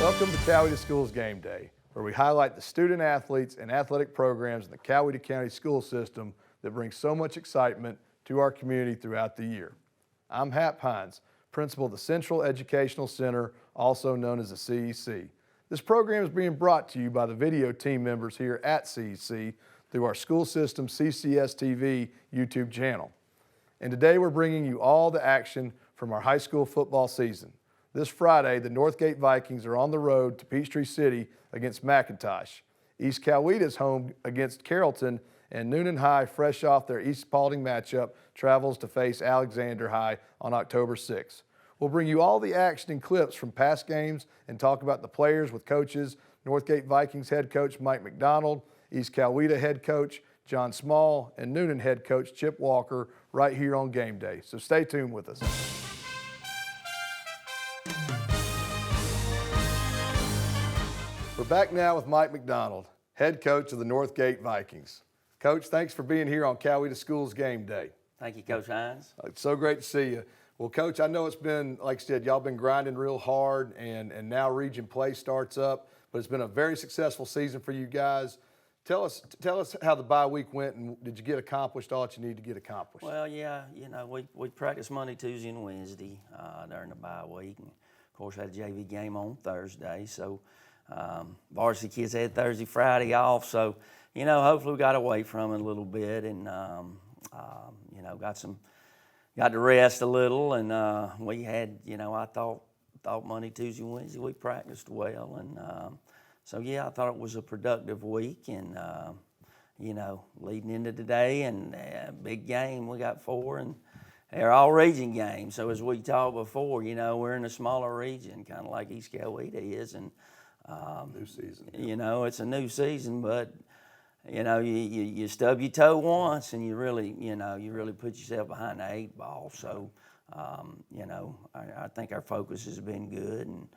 Welcome to Coweta Schools Game Day, where we highlight the student athletes and athletic programs in the Coweta County school system that bring so much excitement to our community throughout the year. I'm Hap Hines, principal of the Central Educational Center, also known as the CEC. This program is being brought to you by the video team members here at CEC through our school system CCS TV YouTube channel. And today we're bringing you all the action from our high school football season. This Friday, the Northgate Vikings are on the road to Peachtree City against McIntosh. East Coweta is home against Carrollton, and Newnan High, fresh off their East Paulding matchup, travels to face Alexander High on October 6th. We'll bring you all the action and clips from past games and talk about the players with coaches, Northgate Vikings head coach Mike McDonald, East Coweta head coach John Small, and Newnan head coach Chip Walker right here on Game Day. So stay tuned with us. We're back now with Mike McDonald, head coach of the Northgate Vikings. Coach, thanks for being here on Coweta Schools Game Day. Thank you, Coach Hines. It's so great to see you. Well, Coach, I know it's been, like I said, y'all been grinding real hard, and now region play starts up, but it's been a very successful season for you guys. Tell us how the bye week went, and did you get accomplished all that you need to get accomplished? Well, yeah, we practiced Monday, Tuesday, and Wednesday during the bye week. And of course, had a JV game on Thursday, so varsity kids had Thursday, Friday off. So, hopefully we got away from it a little bit, and got to rest a little. And we had, I thought Monday, Tuesday, Wednesday we practiced well, and so yeah, I thought it was a productive week, and leading into today and big game, we got 4, and they're all region games. So as we talked before, we're in a smaller region, kind of like East Coweta is, and new season. It's a new season, but you stub your toe once, and you really put yourself behind the 8 ball. So I think our focus has been good, and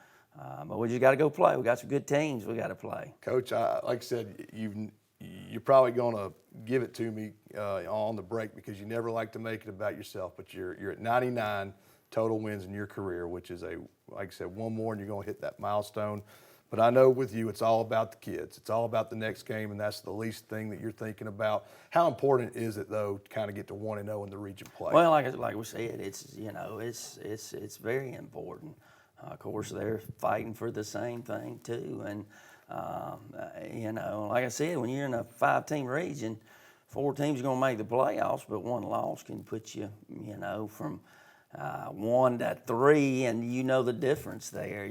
but we just got to go play. We got some good teams we got to play. Coach, like I said, you're probably going to give it to me on the break because you never like to make it about yourself, but you're at 99 total wins in your career, which is like I said, one more and you're going to hit that milestone. But I know with you, it's all about the kids. It's all about the next game, and that's the least thing that you're thinking about. How important is it, though, to kind of get to 1-0 in the region play? Well, like we said, it's very important. Of course, they're fighting for the same thing too, and like I said, when you're in a 5-team region, 4 teams are going to make the playoffs, but 1 loss can put you, from 1 to 3, and the difference there.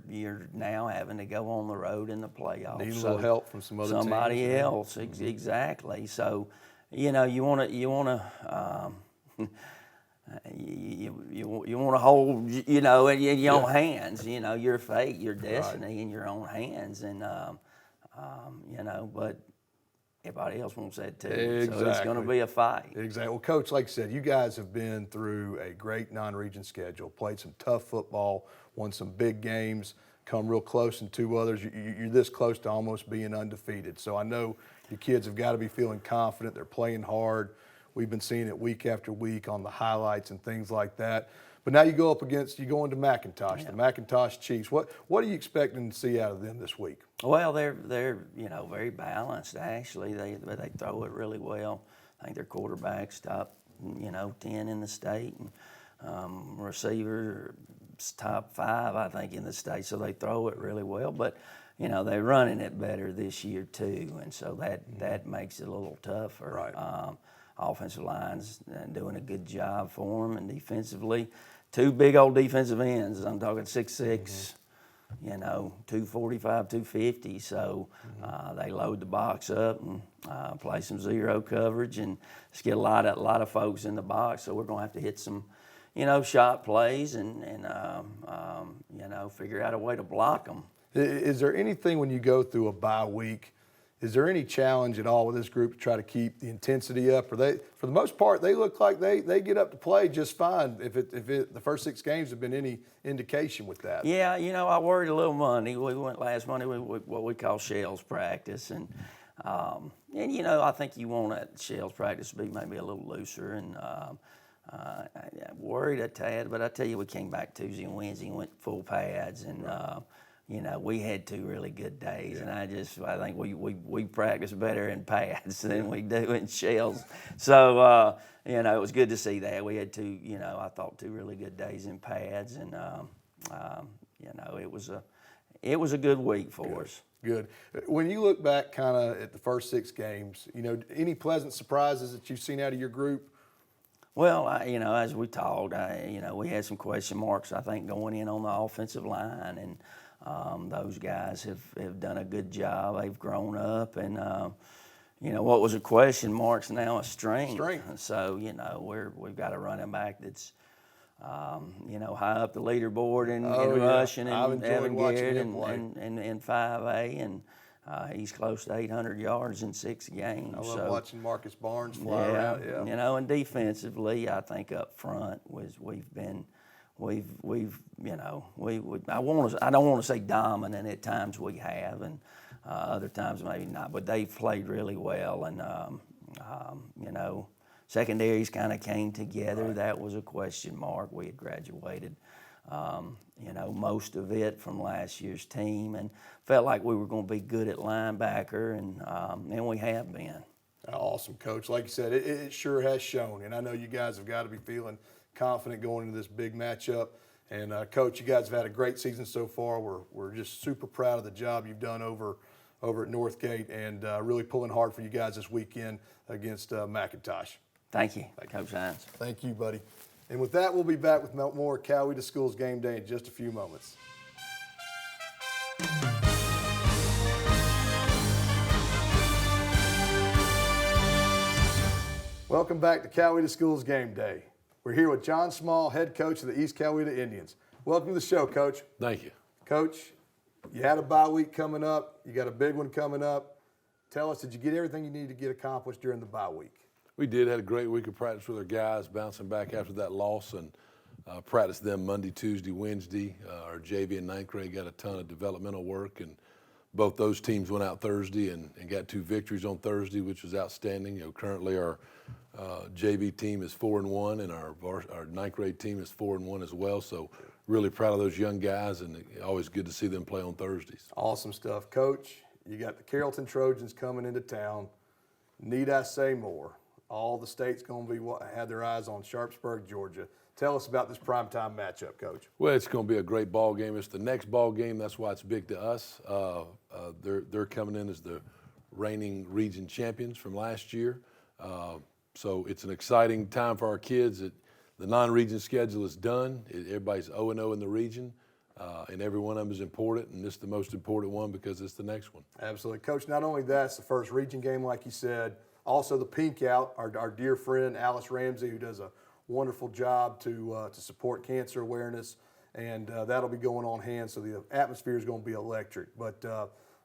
You're now having to go on the road in the playoffs. Need a little help from somebody teams. else, exactly. So, you want to. You want to hold, in your own hands, your fate, your destiny in your own hands, and but everybody else wants that too. Exactly. So it's going to be a fight. Exactly. Well, Coach, like I said, you guys have been through a great non-region schedule, played some tough football, won some big games, come real close in 2 others. You're this close to almost being undefeated. So I know your kids have got to be feeling confident. They're playing hard. We've been seeing it week after week on the highlights and things like that. But now you go into McIntosh, the McIntosh Chiefs. What are you expecting to see out of them this week? Well, they're very balanced actually. They throw it really well. I think their quarterback's top 10 in the state, and receivers top 5 I think in the state. So they throw it really well, but they're running it better this year too, and so that makes it a little tougher. Right. Offensive line's doing a good job for them, and defensively, 2 big old defensive ends. I'm talking 6'6", 245, 250. So they load the box up and play some zero coverage, and just get a lot of folks in the box. So we're going to have to hit some, shot plays and figure out a way to block them. Is there anything when you go through a bye week? Is there any challenge at all with this group to try to keep the intensity up? Or for the most part, they look like they get up to play just fine. If the first 6 games have been any indication with that. Yeah, I worried a little Monday. We went last Monday with what we call shells practice, and I think you want that shells practice to be maybe a little looser, and I worried a tad. But I tell you, we came back Tuesday and Wednesday and went full pads, and we had 2 really good days, and I think we practice better in pads than we do in shells. So, it was good to see that. We had 2, I thought 2 really good days in pads, and, it was a good week for us. Good. When you look back kind of at the first 6 games, any pleasant surprises that you've seen out of your group? Well, as we talked, we had some question marks, I think, going in on the offensive line, and those guys have done a good job. They've grown up, and what was a question mark's now a strength. So we've got a running back that's high up the leaderboard in rushing, and Evan Garrett and 5A, and he's close to 800 yards in 6 games. I love watching Marcus Barnes fly around. Yeah. And defensively, I think up front I don't want to say dominant. At times we have, and other times maybe not. But they've played really well, and secondaries kind of came together. Right. That was a question mark. We had graduated, most of it from last year's team, and felt like we were going to be good at linebacker, and we have been. Awesome, Coach. Like you said, it sure has shown, and I know you guys have got to be feeling confident going into this big matchup. And Coach, you guys have had a great season so far. We're just super proud of the job you've done over at Northgate, and really pulling hard for you guys this weekend against McIntosh. Thank you, Coach Hines. Thank you, buddy. And with that, we'll be back with more Coweta Schools Game Day in just a few moments. Welcome back to Coweta Schools Game Day. We're here with John Small, head coach of the East Coweta Indians. Welcome to the show, Coach. Thank you. Coach, you had a bye week coming up. You got a big one coming up. Tell us, did you get everything you needed to get accomplished during the bye week? We did. Had a great week of practice with our guys, bouncing back after that loss, and practiced them Monday, Tuesday, Wednesday. Our JV and ninth grade got a ton of developmental work, and both those teams went out Thursday and got 2 victories on Thursday, which was outstanding. Currently our JV team is 4-1, and our ninth grade team is 4-1 as well. So really proud of those young guys, and always good to see them play on Thursdays. Awesome stuff, Coach. You got the Carrollton Trojans coming into town. Need I say more? All the state's going to have their eyes on Sharpsburg, Georgia. Tell us about this primetime matchup, Coach. Well, it's going to be a great ball game. It's the next ball game. That's why it's big to us. They're coming in as the reigning region champions from last year. So it's an exciting time for our kids. The non-region schedule is done. Everybody's 0-0 in the region, and every one of them is important, and this is the most important one because it's the next one. Absolutely. Coach, not only that, it's the first region game, like you said, also the Pink Out, our dear friend Alice Ramsey, who does a wonderful job to support cancer awareness, and that'll be going on hand, so the atmosphere is going to be electric. But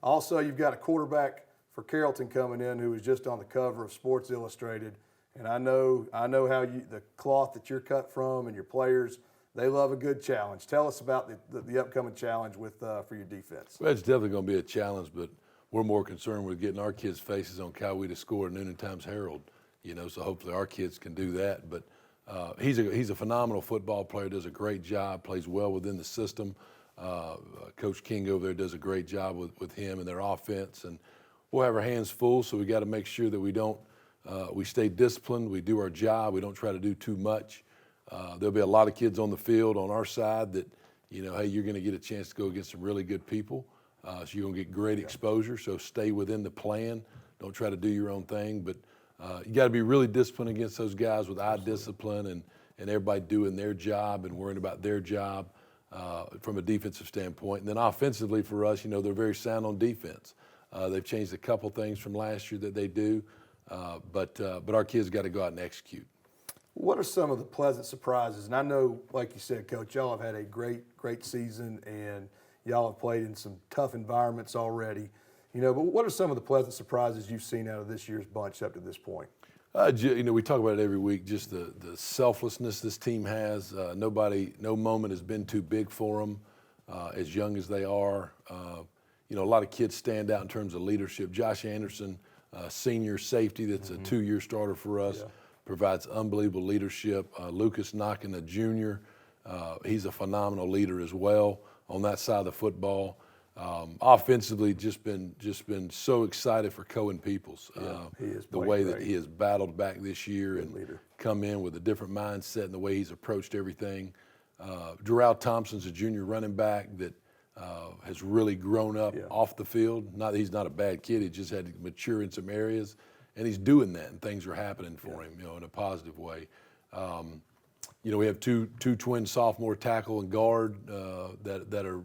also you've got a quarterback for Carrollton coming in who was just on the cover of Sports Illustrated. And I know how the cloth that you're cut from and your players, they love a good challenge. Tell us about the upcoming challenge for your defense. Well, it's definitely going to be a challenge, but we're more concerned with getting our kids' faces on Coweta Score and Newnan Times-Herald. So hopefully our kids can do that. But he's a phenomenal football player, does a great job, plays well within the system. Coach King over there does a great job with him and their offense. And we'll have our hands full, so we got to make sure that we stay disciplined, we do our job, we don't try to do too much. There'll be a lot of kids on the field on our side that, hey, you're going to get a chance to go against some really good people. So you're going to get great exposure, so stay within the plan. Don't try to do your own thing, but you got to be really disciplined against those guys with eye discipline and everybody doing their job and worrying about their job from a defensive standpoint. And then offensively for us, they're very sound on defense. They've changed a couple things from last year that they do. But our kids got to go out and execute. What are some of the pleasant surprises? And I know, like you said, Coach, y'all have had a great season, and y'all have played in some tough environments already. But what are some of the pleasant surprises you've seen out of this year's bunch up to this point? We talk about it every week, just the selflessness this team has. No moment has been too big for them, as young as they are. A lot of kids stand out in terms of leadership. Josh Anderson, senior safety that's a 2-year starter for us, provides unbelievable leadership. Lucas Knockin, a junior, he's a phenomenal leader as well on that side of the football. Offensively, just been so excited for Cohen Peoples. He is the playing way great. that he has battled back this year Good and leader. come in with a different mindset and the way he's approached everything. Jarrell Thompson's a junior running back that has really grown up off the field. Not that he's not a bad kid; he just had to mature in some areas, and he's doing that, and things are happening for him, in a positive way. We have two twin sophomore tackle and guard that are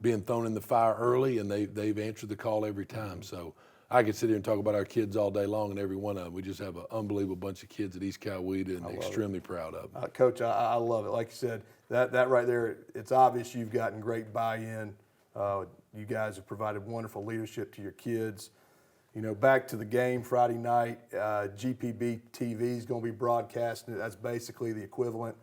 being thrown in the fire early, and they've answered the call every time. So I could sit here and talk about our kids all day long, and every one of them. We just have an unbelievable bunch of kids at East Coweta, and extremely proud of them. Coach, I love it. Like you said, that right there, it's obvious you've gotten great buy-in. You guys have provided wonderful leadership to your kids. Back to the game Friday night, GPB TV is going to be broadcasting it. That's basically the equivalent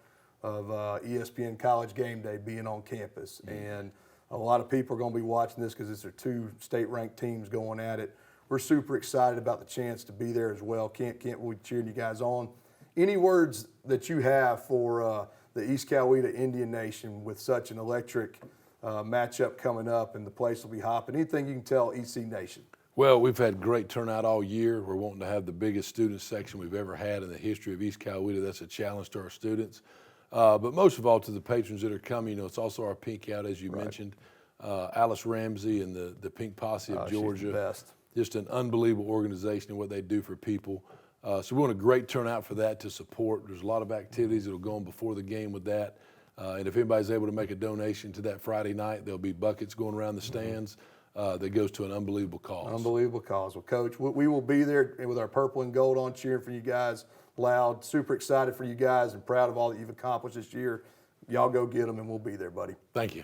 of ESPN College Game Day being on campus. And a lot of people are going to be watching this because it's their two state-ranked teams going at it. We're super excited about the chance to be there as well. Can't wait cheering you guys on. Any words that you have for the East Coweta Indian Nation with such an electric matchup coming up, and the place will be hopping? Anything you can tell EC Nation? Well, we've had great turnout all year. We're wanting to have the biggest student section we've ever had in the history of East Coweta. That's a challenge to our students. But most of all to the patrons that are coming. It's also our Pink Out, as you mentioned. Alice Ramsey and the Pink Posse of Georgia. She's the best. Just an unbelievable organization and what they do for people. So we want a great turnout for that to support. There's a lot of activities that will go on before the game with that. And if anybody's able to make a donation to that Friday night, there'll be buckets going around the stands. That goes to an unbelievable cause. Unbelievable cause. Well, Coach, we will be there with our purple and gold on, cheering for you guys loud. Super excited for you guys and proud of all that you've accomplished this year. Y'all go get them, and we'll be there, buddy. Thank you.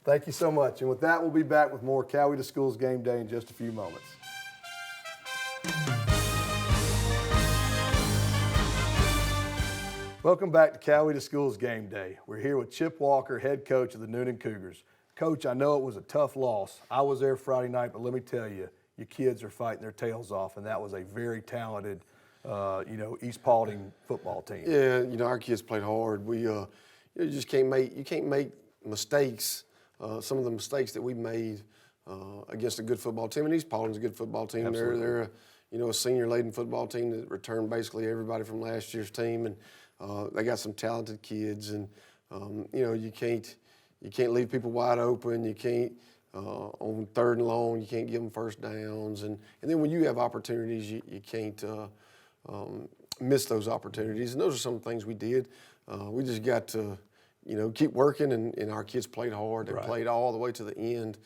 Thank you so much. And with that, we'll be back with more Coweta Schools Game Day in just a few moments. Welcome back to Coweta Schools Game Day. We're here with Chip Walker, head coach of the Newnan Cougars. Coach, I know it was a tough loss. I was there Friday night, but let me tell you, your kids are fighting their tails off, and that was a very talented, East Paulding football team. Yeah, our kids played hard. We, you just can't make mistakes. Some of the mistakes that we made against a good football team, and East Paulding's a good football team. Absolutely. They're a senior-laden football team that returned basically everybody from last year's team, and they got some talented kids. And you can't leave people wide open. You can't on third and long. You can't give them first downs. And then when you have opportunities, you can't miss those opportunities. And those are some of the things we did. We just got to keep working, and our kids played hard. They played all the way to the end,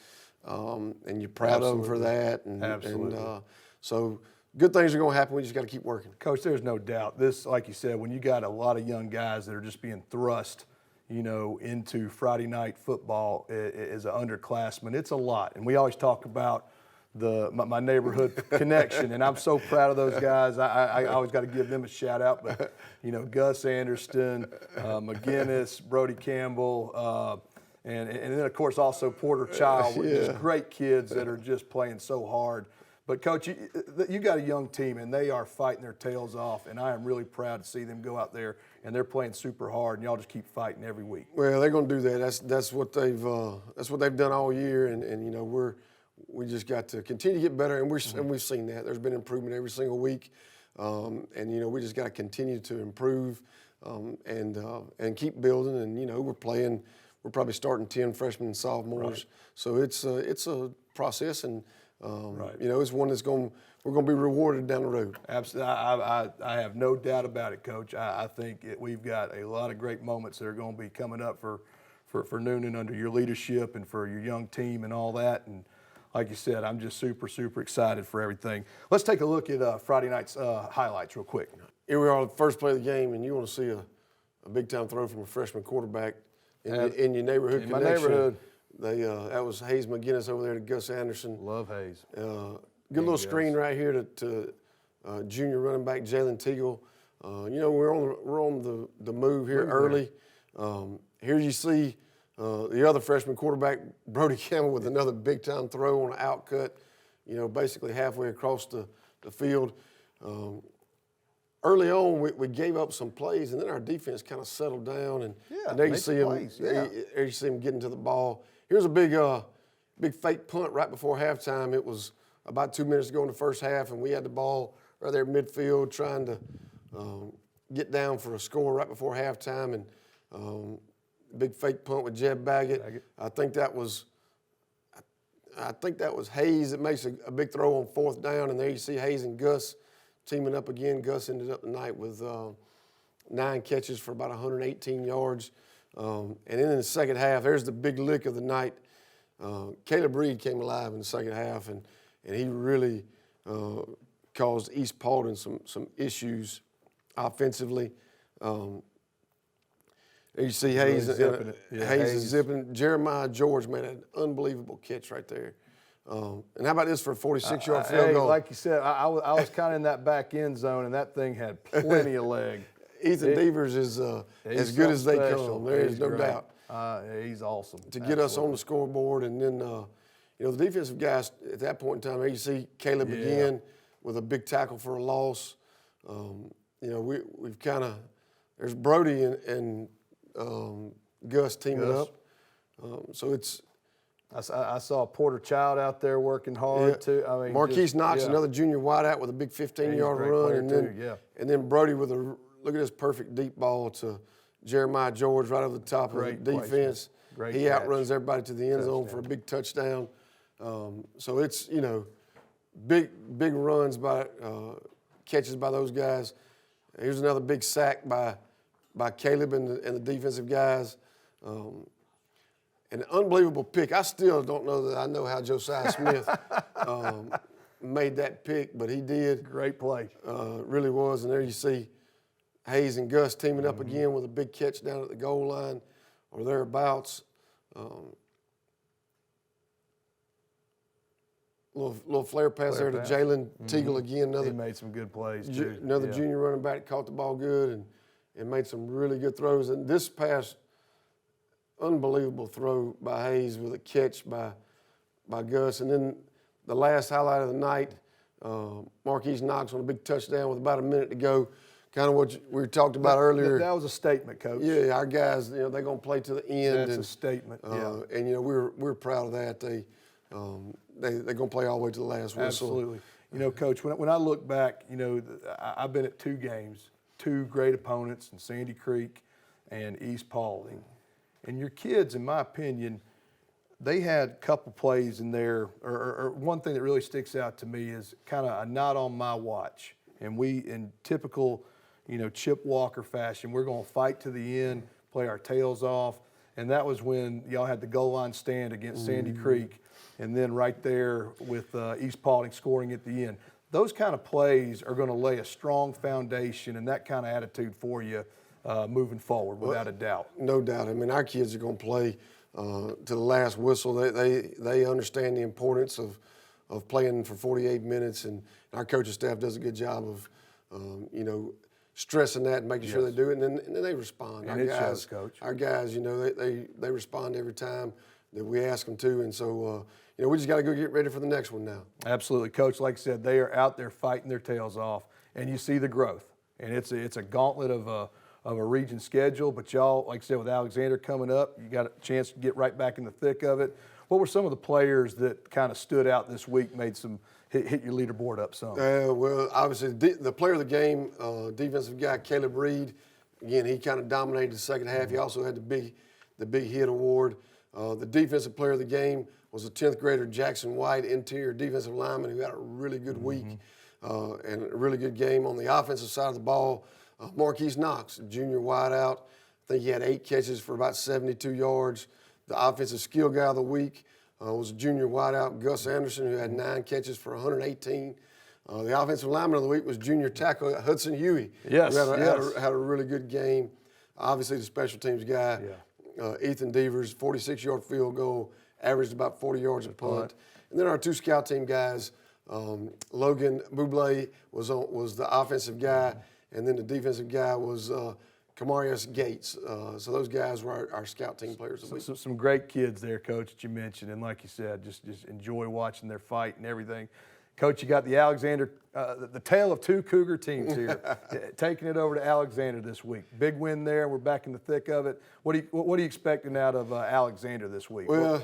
and you're proud of them for that. And so good things are going to happen. We just got to keep working. Coach, there's no doubt. This, like you said, when you got a lot of young guys that are just being thrust, into Friday night football as an underclassman, it's a lot. And we always talk about my neighborhood connection, and I'm so proud of those guys. I always got to give them a shout out. But Gus Anderson, McGinnis, Brody Campbell, and then of course also Porter Child, just great kids that are just playing so hard. But Coach, you got a young team, and they are fighting their tails off, and I am really proud to see them go out there, and they're playing super hard, and y'all just keep fighting every week. Well, they're going to do that. That's what they've done all year, and we just got to continue to get better, and we've seen that. There's been improvement every single week, and we just got to continue to improve, and keep building. And we're probably starting 10 freshmen and sophomores, so it's a process, and it's one we're going to be rewarded down the road. Absolutely. I have no doubt about it, Coach. I think we've got a lot of great moments that are going to be coming up for Newnan under your leadership and for your young team and all that. And like you said, I'm just super, super excited for everything. Let's take a look at Friday night's highlights real quick. Here we are at the first play of the game, and you want to see a big-time throw from a freshman quarterback in your neighborhood in connection. my neighborhood. That was Hayes McGinnis over there to Gus Anderson. Love Hayes. Good little screen right here to junior running back Jalen Teagle. We're on the move here early. Here you see the other freshman quarterback Brody Campbell with another big time throw on an outcut. Basically halfway across the field. Early on, we gave up some plays, and then our defense kind of settled down. And there you see him. There you see him getting to the ball. Here's a big big fake punt right before halftime. It was about 2 minutes to go in the first half, and we had the ball right there at midfield trying to get down for a score right before halftime. And big fake punt with Jeb Baggett. I think that was Hayes that makes a big throw on 4th down, and there you see Hayes and Gus teaming up again. Gus ended up the night with 9 catches for about 118 yards. And then in the second half, there's the big lick of the night. Caleb Reed came alive in the second half, and he really caused East Paulding some issues offensively. You see Hayes, zipping it. Yeah, Hayes is zipping. Jeremiah George made an unbelievable catch right there. And how about this for a 46-yard field goal? Like you said, I was kind of in that back end zone, and that thing had plenty of leg. Ethan Devers is as good as they come. There is no doubt. He's awesome. To get us on the scoreboard, and then the defensive guys at that point in time. There you see Caleb again with a big tackle for a loss. We've kind of there's Brody and Gus teaming up. So it's. I saw Porter Child out there working hard too. I mean, Marquise Knox, another junior wideout with a big 15-yard run, and then Brody with a look at this perfect deep ball to Jeremiah George right over the top of the defense. He outruns everybody to the end zone for a big touchdown. So it's big runs by catches by those guys. Here's another big sack by Caleb and the defensive guys. An unbelievable pick. I still don't know that I know how Josiah Smith made that pick, but he did. Great play. Really was. And there you see Hayes and Gus teaming up again with a big catch down at the goal line or thereabouts. Little flare pass there to Jalen Teagle again. He made some good plays too. Another junior running back caught the ball good and made some really good throws. And this pass, unbelievable throw by Hayes with a catch by Gus. And then the last highlight of the night, Marquise Knox on a big touchdown with about a minute to go. Kind of what we talked about earlier. That was a statement, Coach. Yeah, our guys, they're going to play to the end. That's a statement. And we're proud of that. They're going to play all the way to the last whistle. Absolutely. Coach, when I look back, I've been at 2 games, 2 great opponents in Sandy Creek and East Paulding. And your kids, in my opinion, they had a couple plays in there, or one thing that really sticks out to me is kind of a not on my watch. And we, in typical, Chip Walker fashion, we're going to fight to the end, play our tails off. And that was when y'all had the goal line stand against Sandy Creek, and then right there with East Paulding scoring at the end. Those kind of plays are going to lay a strong foundation and that kind of attitude for you moving forward, without a doubt. No doubt. I mean, our kids are going to play to the last whistle. They understand the importance of playing for 48 minutes, and our coaching staff does a good job of, stressing that and making sure they do it, and then they respond. And shows, Coach. Our guys, they respond every time that we ask them to, and so we just got to go get ready for the next one now. Absolutely, Coach. Like I said, they are out there fighting their tails off, and you see the growth. And it's a gauntlet of a region schedule, but y'all, like I said, with Alexander coming up, you got a chance to get right back in the thick of it. What were some of the players that kind of stood out this week, made some hit your leaderboard up some? Well, obviously, the player of the game, defensive guy, Caleb Reed, again, he kind of dominated the second half. He also had the big hit award. The defensive player of the game was a 10th grader, Jackson White, interior defensive lineman, who had a really good week and a really good game. On the offensive side of the ball, Marquise Knox, junior wideout. I think he had 8 catches for about 72 yards. The offensive skill guy of the week was a junior wideout, Gus Anderson, who had 9 catches for 118. The offensive lineman of the week was junior tackle Hudson Huey. Yes, who had a really good game. Obviously, the special teams guy, Ethan Devers, 46-yard field goal, averaged about 40 yards a punt. And then our 2 scout team guys, Logan Buble was the offensive guy, and then the defensive guy was Kamarius Gates. So those guys were our scout team players of the week. Some great kids there, Coach, that you mentioned. And like you said, just enjoy watching their fight and everything. Coach, you got the Alexander, the tale of 2 Cougar teams here, taking it over to Alexander this week. Big win there. We're back in the thick of it. What are you expecting out of Alexander this week? Well,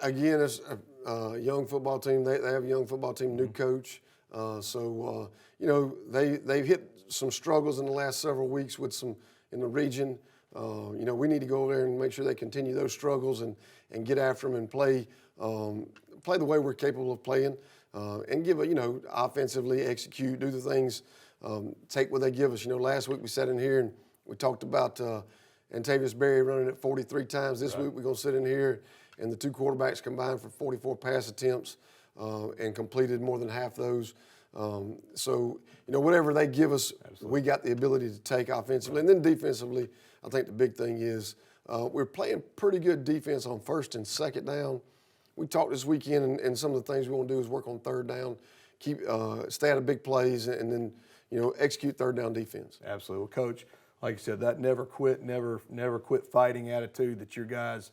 again, it's young football team. They have a young football team, new coach. So you know, they've hit some struggles in the last several weeks with some in the region. You know, we need to go over there and make sure they continue those struggles and get after them and play the way we're capable of playing, and give a, you know, offensively execute, do the things, take what they give us. You know, last week we sat in here and we talked about Antavius Berry running it 43 times. This week we're going to sit in here and the two quarterbacks combined for 44 pass attempts and completed more than half those. So, you know, whatever they give us, we got the ability to take offensively. And then defensively, I think the big thing is we're playing pretty good defense on first and second down. We talked this weekend, and some of the things we want to do is work on third down, stay out of big plays, and then, you know, execute third down defense. Absolutely. Well, Coach, like you said, that never quit fighting attitude that your guys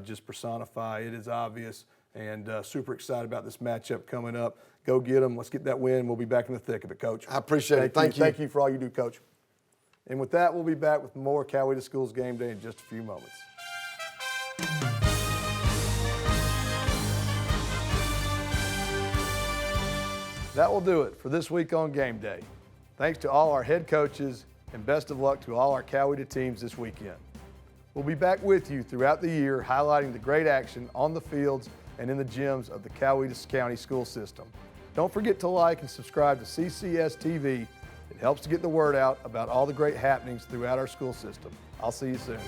just personify, it is obvious, and super excited about this matchup coming up. Go get them. Let's get that win. We'll be back in the thick of it, Coach. I appreciate it. Thank you. Thank you for all you do, Coach. And with that, we'll be back with more Coweta Schools Game Day in just a few moments. That will do it for this week on Game Day. Thanks to all our head coaches, and best of luck to all our Coweta teams this weekend. We'll be back with you throughout the year, highlighting the great action on the fields and in the gyms of the Coweta County school system. Don't forget to like and subscribe to CCS TV. It helps to get the word out about all the great happenings throughout our school system. I'll see you soon.